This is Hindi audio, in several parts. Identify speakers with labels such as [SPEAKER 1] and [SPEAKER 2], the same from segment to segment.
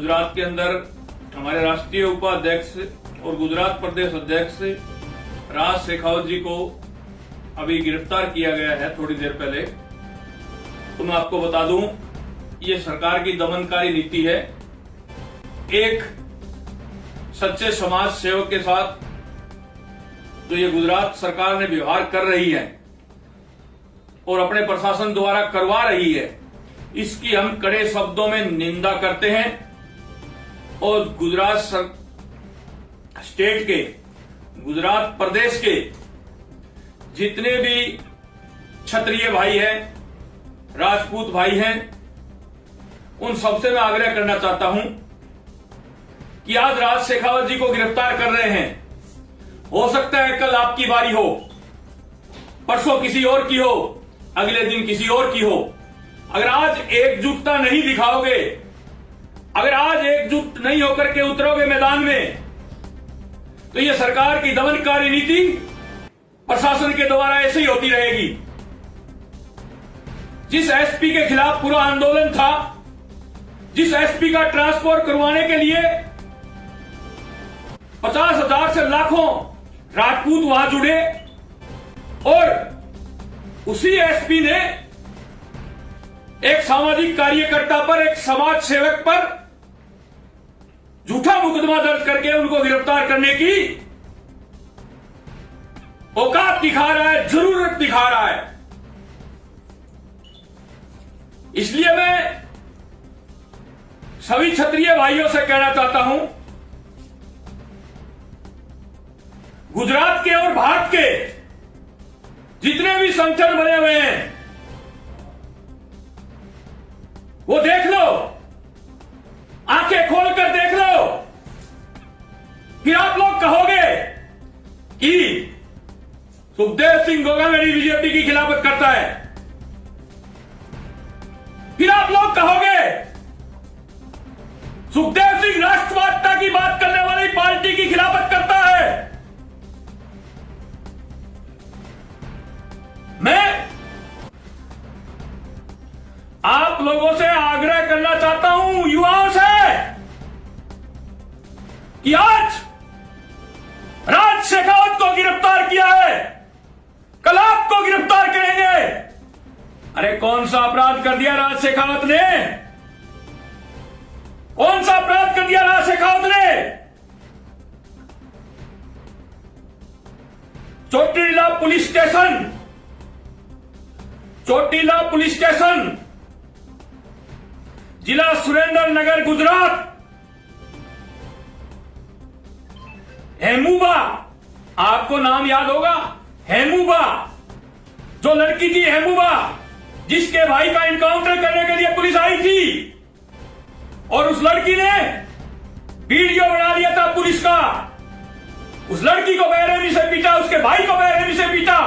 [SPEAKER 1] गुजरात के अंदर हमारे राष्ट्रीय उपाध्यक्ष और गुजरात प्रदेश अध्यक्ष राज शेखावत जी को अभी गिरफ्तार किया गया है थोड़ी देर पहले। तो मैं आपको बता दूं, ये सरकार की दमनकारी नीति है। एक सच्चे समाज सेवक के साथ जो ये गुजरात सरकार ने व्यवहार कर रही है और अपने प्रशासन द्वारा करवा रही है, इसकी हम कड़े शब्दों में निंदा करते हैं। और गुजरात स्टेट के, गुजरात प्रदेश के जितने भी क्षत्रिय भाई हैं, राजपूत भाई हैं, उन सबसे मैं आग्रह करना चाहता हूं कि आज राज शेखावत जी को गिरफ्तार कर रहे हैं। हो सकता है कल आपकी बारी हो, परसों किसी और की हो, अगले दिन किसी और की हो। अगर आज एकजुटता नहीं दिखाओगे, अगर आज एकजुट नहीं होकर के उतरोगे मैदान में, तो यह सरकार की दमनकारी नीति प्रशासन के द्वारा ऐसे ही होती रहेगी। जिस एसपी के खिलाफ पूरा आंदोलन था, जिस एसपी का ट्रांसफर करवाने के लिए 50,000 से लाखों राजपूत वहां जुड़े, और उसी एसपी ने एक सामाजिक कार्यकर्ता पर, एक समाज सेवक पर झूठा मुकदमा दर्ज करके उनको गिरफ्तार करने की औकात दिखा रहा है, जरूरत दिखा रहा है। इसलिए मैं सभी क्षत्रिय भाइयों से कहना चाहता हूं, गुजरात के और भारत के जितने भी संगठन बने हुए हैं, वो देख लो, आंखें खोलकर देख लो। फिर आप लोग कहोगे कि सुखदेव सिंह गोगावली बीजेपी की खिलाफत करता है। फिर आप लोग कहोगे सुखदेव सिंह राष्ट्रवादिता की बात करने वाली पार्टी की खिलाफत करता है। मैं आप लोगों से आग्रह करना चाहता हूं, युवाओं से, कि आज राज शेखावत को गिरफ्तार किया है, कल आपको गिरफ्तार करेंगे। अरे कौन सा अपराध कर दिया राज शेखावत ने? कौन सा अपराध कर दिया राज शेखावत ने? Chotila police station, Chotila police station, जिला सुरेंद्रनगर, गुजरात। हेमूबा, आपको नाम याद होगा, हेमूबा, जो लड़की थी हेमूबा, जिसके भाई का इनकाउंटर करने के लिए पुलिस आई थी, और उस लड़की ने वीडियो बना लिया था पुलिस का। उस लड़की को बेरहमी से पीटा, उसके भाई को बेरहमी से पीटा,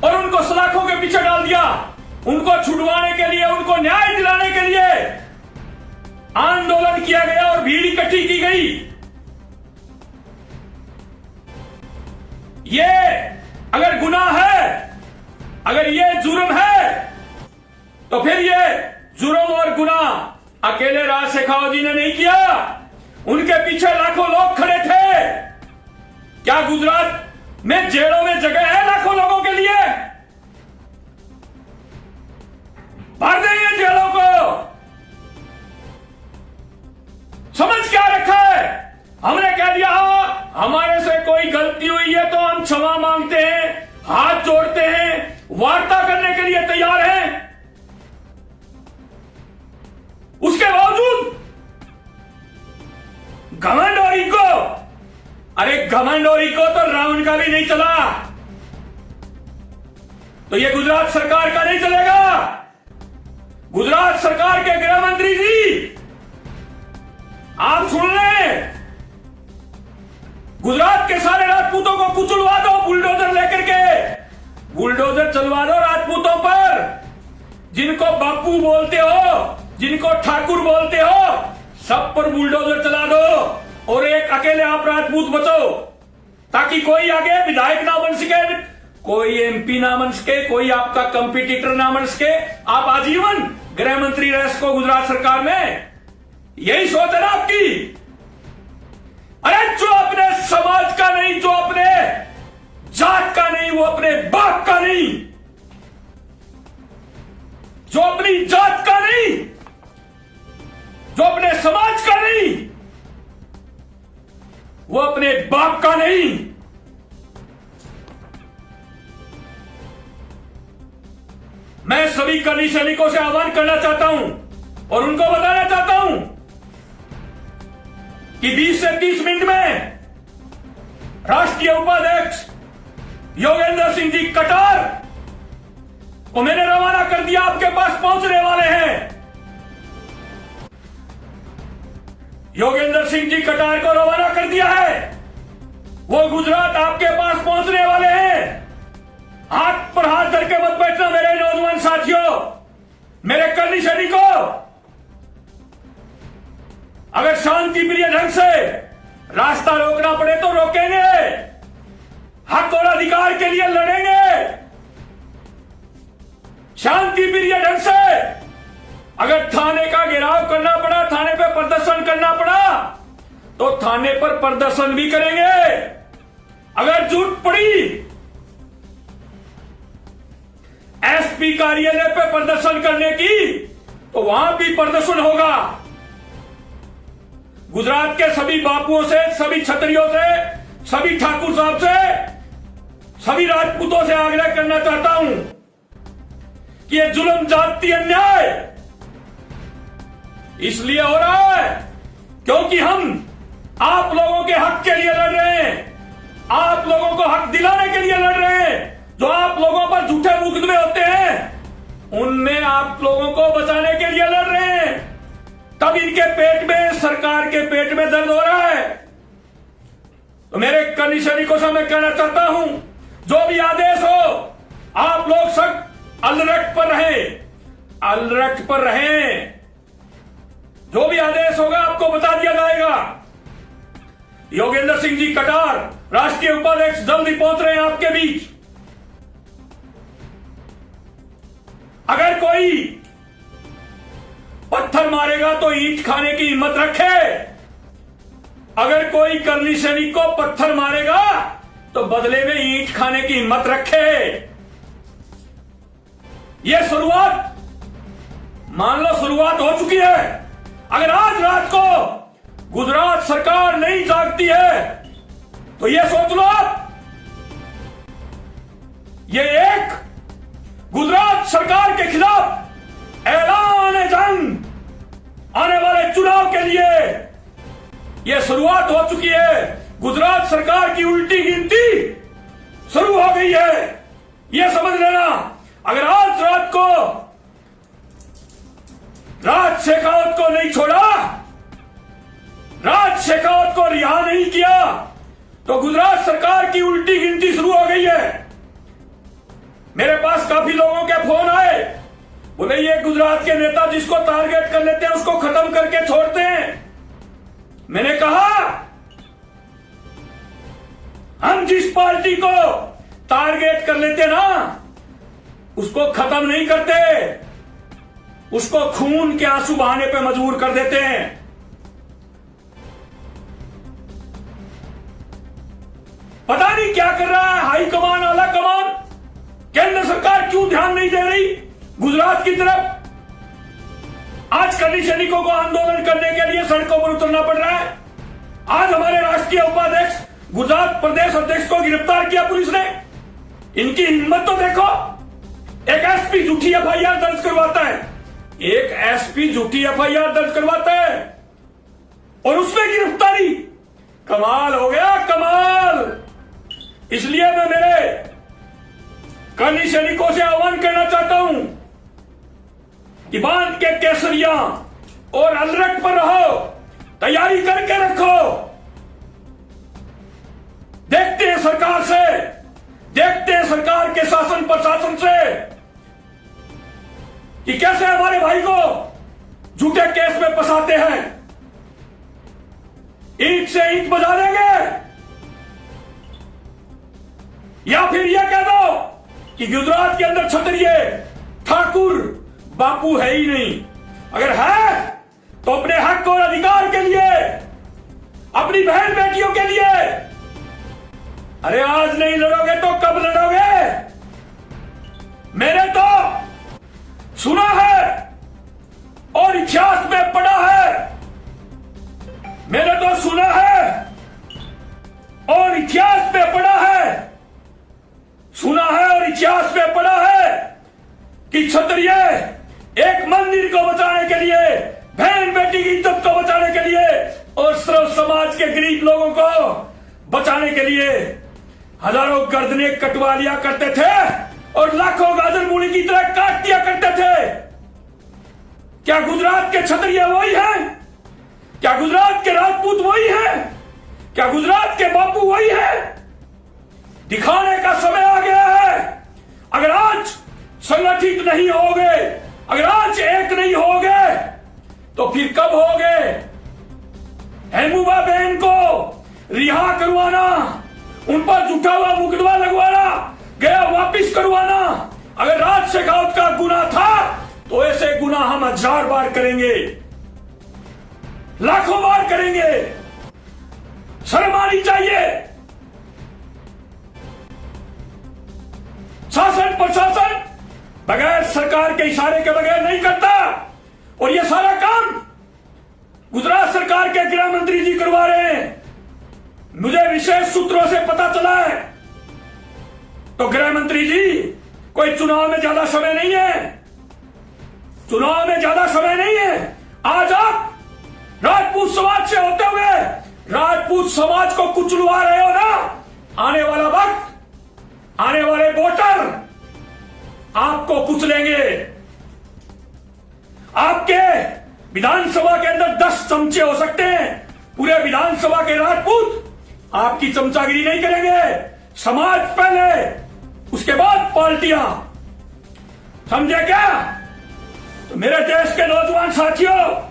[SPEAKER 1] और उनको सलाखों के पीछे डाल दिया। उनको छुड़वाने के लिए, उनको न्याय दिलाने के लिए आंदोलन किया गया और भीड़ इकट्ठी की गई। ये अगर गुनाह है, अगर ये जुर्म है, तो फिर ये जुर्म और गुनाह अकेले राज शेखावत जी ने नहीं किया, उनके पीछे लाखों लोग खड़े थे। क्या गुजरात में जेलों में जगह है लाखों लोगों के लिए? भर देंगे जेलों को। समझ क्या रखा है? हमने कह दिया हमारे से कोई गलती हुई है तो हम क्षमा मांगते हैं, हाथ जोड़ते हैं, वार्ता करने के लिए तैयार हैं। उसके बावजूद घमंड और ईगो, अरे घमंड और ईगो तो रावण का भी नहीं चला, तो ये गुजरात सरकार का नहीं चलेगा। गुजरात सरकार के गृह मंत्री जी, आप सुन लें, गुजरात के सारे राजपूतों को कुचलवा दो बुलडोजर लेकर के, बुलडोजर चलवा दो राजपूतों पर। जिनको बापू बोलते हो, जिनको ठाकुर बोलते हो, सब पर बुलडोजर चला दो, और एक अकेले आप राजपूत बचो, ताकि कोई आगे विधायक ना बन सके, कोई एमपी ना बन सके, कोई आपका कंपटीटर ना बन सके, आप आजीवन गृह मंत्री रह सको गुजरात सरकार में। यही सोच है ना आपकी? अरे जो अपने समाज का नहीं, जो अपने जात का नहीं, वो अपने बाप का नहीं, जो अपनी जात का नहीं, जो अपने समाज का नहीं, वो अपने बाप का नहीं। मैं सभी कर्मी सैनिकों से आह्वान करना चाहता हूं और उनको बताना चाहता हूं कि 20 से 30 मिनट में राष्ट्रीय उपाध्यक्ष योगेंद्र सिंह जी कटार को मैंने रवाना कर दिया, आपके पास पहुंचने वाले हैं। योगेंद्र सिंह जी कटार को रवाना कर दिया है, वो गुजरात आपके पास पहुंचने वाले हैं। हाथ पर हाथ धर के मत बैठना मेरे नौजवान साथियों, मेरे कर्मी सैनिकों। अगर शांति प्रिय ढंग से रास्ता रोकना पड़े तो रोकेंगे, हक और अधिकार के लिए लड़ेंगे। शांति प्रिय ढंग से अगर थाने का घेराव करना पड़ा, थाने पे प्रदर्शन करना पड़ा तो थाने पर प्रदर्शन भी करेंगे। अगर जरूरत पड़ी एसपी कार्यालय पे प्रदर्शन करने की तो वहां भी प्रदर्शन होगा। गुजरात के सभी बापुओं से, सभी छतरियों से, सभी ठाकुर साहब से, सभी राजपूतों से आग्रह करना चाहता हूं कि ये जुल्म, जाति, अन्याय इसलिए हो रहा है क्योंकि हम आप लोगों के हक के लिए लड़ रहे हैं, आप लोगों को हक दिलाने के लिए लड़ रहे हैं। जो आप लोगों पर झूठे मुकदमे होते हैं उनमें आप लोगों को बचाने के लिए लड़ रहे हैं। तब इनके पेट में, सरकार के पेट में दर्द हो रहा है। तो मेरे कर्मी सैनिकों से मैं कहना चाहता हूं, जो भी आदेश हो आप लोग सब अलर्ट पर रहें, अलर्ट पर रहें। जो भी आदेश होगा आपको बता दिया जाएगा। योगेंद्र सिंह जी कटार राष्ट्रीय उपाध्यक्ष जल्दी पहुंच रहे हैं आपके बीच। अगर कोई पत्थर मारेगा तो ईंट खाने की हिम्मत रखे। अगर कोई कर्मी सैनिक को पत्थर मारेगा तो बदले में ईंट खाने की हिम्मत रखे। यह शुरुआत, मान लो शुरुआत हो चुकी है। अगर आज रात को गुजरात सरकार नहीं जागती है तो यह सोच लो आप, ये एक गुजरात सरकार के खिलाफ ऐलान जंग आने वाले चुनाव के लिए यह शुरुआत हो चुकी है। गुजरात सरकार की उल्टी गिनती शुरू हो गई है, यह समझ लेना। अगर आज रात को राज शेखावत को नहीं छोड़ा, राज शेखावत को रिहा नहीं किया तो गुजरात सरकार की उल्टी गिनती शुरू हो गई है। मेरे पास काफी लोगों के फोन आए, बोले ये गुजरात के नेता जिसको टारगेट कर लेते हैं उसको खत्म करके छोड़ते हैं। मैंने कहा हम जिस पार्टी को टारगेट कर लेते ना उसको खत्म नहीं करते, उसको खून के आंसू बहाने पे मजबूर कर देते हैं। पता नहीं क्या कर रहा है हाई कमान, आला कमान, केंद्र सरकार क्यों ध्यान नहीं दे रही गुजरात की तरफ। आज कर्मी सैनिकों को आंदोलन करने के लिए सड़कों पर उतरना पड़ रहा है। आज हमारे राष्ट्रीय उपाध्यक्ष, गुजरात प्रदेश अध्यक्ष को गिरफ्तार किया पुलिस ने। इनकी हिम्मत तो देखो, एक एसपी झूठी एफआईआर दर्ज करवाता है, एक एसपी झूठी एफआईआर दर्ज करवाता है और उसमें गिरफ्तारी। कमाल हो गया, कमाल। इसलिए मैं मेरे कर्मी सैनिकों से आह्वान करना चाहता हूं कि बांध के केसरिया और अलर्ट पर रहो, तैयारी करके रखो। देखते हैं सरकार से, देखते हैं सरकार के शासन प्रशासन से कि कैसे हमारे भाई को झूठे केस में फंसाते हैं। ईंट से ईंट बजा देंगे या फिर यह कह दो कि गुजरात के अंदर क्षत्रिय ठाकुर बापू है ही नहीं। अगर है
[SPEAKER 2] तो अपने हक और अधिकार के लिए, अपनी बहन बेटियों के लिए, अरे आज नहीं लड़ोगे तो कब लड़ोगे? मैंने तो सुना है और इतिहास में पढ़ा है, मैंने तो सुना है और इतिहास में पढ़ा है, सुना है और इतिहास में पढ़ा है कि क्षत्रिय एक मंदिर को बचाने के लिए, बहन बेटी की इज्जत को बचाने के लिए और सर्व समाज के गरीब लोगों को बचाने के लिए हजारों गर्दने कटवा लिया करते थे और लाखों गाजर मूली की तरह काट दिया करते थे। क्या गुजरात के क्षत्रिय वही हैं? क्या गुजरात के राजपूत वही हैं? क्या गुजरात के बापू वही हैं? दिखाने का समय आ गया है। अगर आज संगठित नहीं होगे, अगर आज एक नहीं होगे तो फिर कब होगे? हेमूबा बहन को रिहा करवाना, उन पर झूठा हुआ मुकदमा लगवाना, गया वापिस करवाना, अगर राज शेखावत का गुनाह था तो ऐसे गुनाह हम 1000 बार करेंगे, लाखों बार करेंगे। शर्म आनी चाहिए। शासन प्रशासन बगैर सरकार के इशारे के बगैर नहीं करता और यह सारा काम गुजरात सरकार के गृह मंत्री जी करवा रहे हैं। मुझे विशेष सूत्रों से पता चला है। तो गृह मंत्री जी, कोई चुनाव में ज्यादा समय नहीं है, चुनाव में ज्यादा समय नहीं है। आज आप राजपूत समाज से होते हुए राजपूत समाज को कुचलवा रहे हो ना। आने वाला वक्त, आने वाले वोटर आपको कुचलेंगे। आपके विधानसभा के अंदर 10 चमचे हो सकते हैं, पूरे विधानसभा के राजपूत आपकी चमचागिरी नहीं करेंगे। समाज पहले, उसके बाद पार्टियां, समझे क्या? तो मेरे देश के नौजवान साथियों,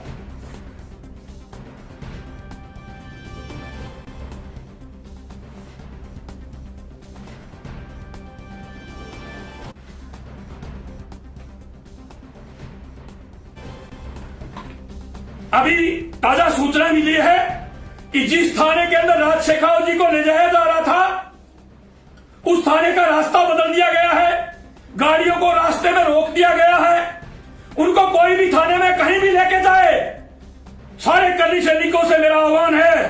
[SPEAKER 2] अभी ताजा सूचना मिली है कि जिस थाने के अंदर राज शेखावत जी को ले जाया जा रहा था, उस थाने का रास्ता बदल दिया गया है। गाड़ियों को रास्ते में रोक दिया गया है। उनको कोई भी थाने में कहीं भी लेके जाए, सारे कर्मी सैनिकों से मेरा आह्वान है,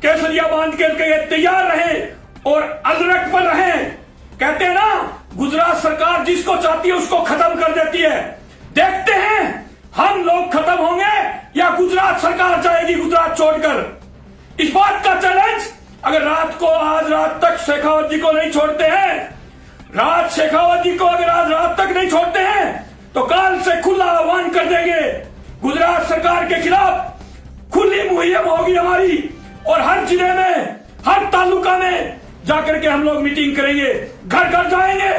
[SPEAKER 2] केसरिया बांध के तैयार रहें और अदरक पर रहें। कहते हैं ना, गुजरात सरकार जिसको चाहती है उसको खत्म कर देती है। देखते हैं हम लोग खत्म होंगे या गुजरात सरकार जाएगी गुजरात छोड़कर। इस बात का चैलेंज अगर आज रात तक शेखावत जी को नहीं छोड़ते हैं, राज शेखावत जी को अगर आज रात तक नहीं छोड़ते हैं तो काल से खुला आह्वान कर देंगे। गुजरात सरकार के खिलाफ खुली मुहिम होगी हमारी और हर जिले में, हर तालुका में जाकर के हम लोग मीटिंग करेंगे, घर घर जाएंगे,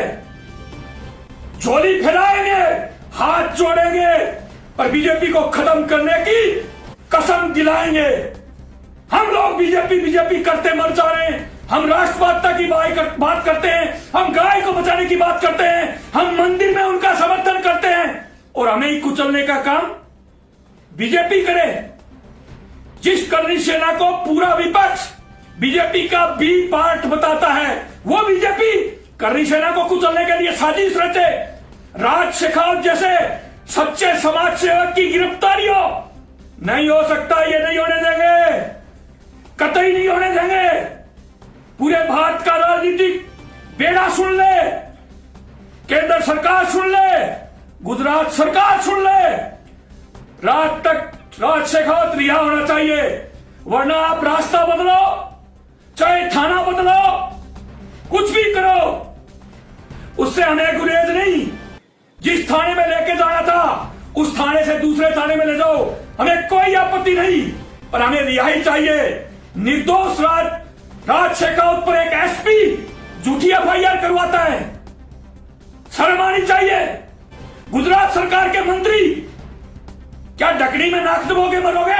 [SPEAKER 2] झोली फैलाएंगे, हाथ जोड़ेंगे और बीजेपी को खत्म करने की कसम दिलाएंगे। हम लोग बीजेपी करते मर जा रहे हैं। हम राष्ट्रवादिता की बात करते हैं, हम गाय को बचाने की बात करते हैं, हम मंदिर में उनका समर्थन करते हैं और हमें ही कुचलने का काम बीजेपी करे। जिस कर्णी सेना को पूरा विपक्ष बीजेपी का बी पार्ट बताता है, वो बीजेपी कर्णी सेना को कुचलने के लिए साजिश रचे। राज शेखावत जैसे सच्चे समाज सेवक की गिरफ्तारी हो, नहीं हो सकता, ये नहीं होने देंगे, कतई नहीं होने देंगे। पूरे भारत का राजनीतिक बेड़ा सुन ले, केंद्र सरकार सुन ले, गुजरात सरकार सुन ले, रात तक राज शेखावत रिहा होना चाहिए, वरना आप रास्ता बदलो, चाहे थाना बदलो, कुछ भी करो, उससे हमें गुरेज नहीं। जिस थाने में लेके जाना था उस थाने से दूसरे थाने में ले जाओ, हमें कोई आपत्ति नहीं, पर हमें रिहाई चाहिए। निर्दोष राज शेखावत पर एक एसपी झूठी एफआईआर करवाता है, शर्म आनी चाहिए। गुजरात सरकार के मंत्री क्या ढकनी में नाक डुबो के मरोगे?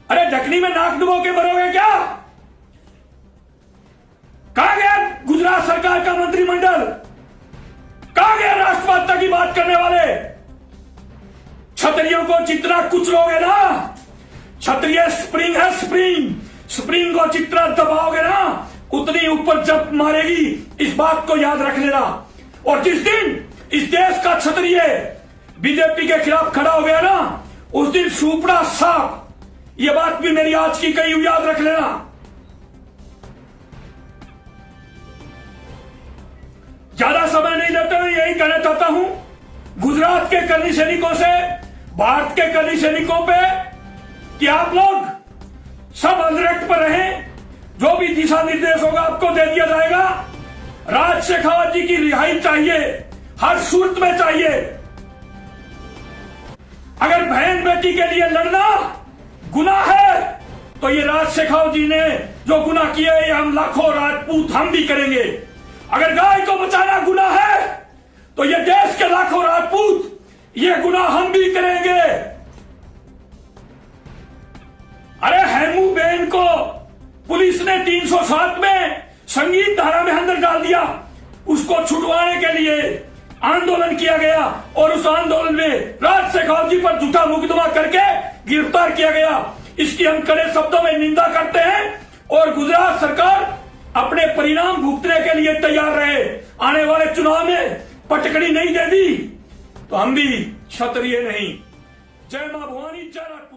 [SPEAKER 2] अरे ढकनी में नाक डुबो के मरोगे क्या? कहां गया गुजरात सरकार का मंत्रिमंडल? कहां गया राष्ट्रवादिता की बात करने वाले? छतरी क्षत्रियों को जितना कुचलोगे ना, क्षत्रिय स्प्रिंग है, स्प्रिंग को जितना दबाओगे ना उतनी ऊपर जंप मारेगी। इस बात को याद रख लेना। और जिस दिन इस देश का क्षत्रिय बीजेपी के खिलाफ खड़ा हो गया ना, उस दिन सुपड़ा सांप। ये बात भी मेरी आज की कही हुई याद रख लेना। ज्यादा समय नहीं लेते हुए यही कहना चाहता हूं गुजरात के कर्णी सैनिकों से, भारत के कर्णी सैनिकों पे, कि आप लोग सब अलर्ट पर रहें। जो भी दिशा निर्देश होगा आपको दे दिया जाएगा। राज शेखावत जी की रिहाई चाहिए, हर सूरत में चाहिए। अगर बहन बेटी के लिए लड़ना गुनाह है तो ये राज शेखावत जी ने जो गुनाह किए ये हम लाखों राजपूत हम भी करेंगे। अगर गाय को बचाना गुनाह है तो ये देश के लाखों राजपूत ये गुनाह हम भी करेंगे। अरे हेमू बेन को पुलिस ने 307 में संगीत धारा में अंदर डाल दिया। उसको छुड़वाने के लिए आंदोलन किया गया और उस आंदोलन में राज शेखावत जी पर झूठा मुकदमा करके गिरफ्तार किया गया। इसकी हम कड़े शब्दों में निंदा करते हैं और गुजरात सरकार अपने परिणाम भुगतने के लिए तैयार रहे। आने वाले चुनाव में पटकड़ी नहीं दे दी तो हम भी क्षत्रिय नहीं। जय मां भवानी, जय राजपूत।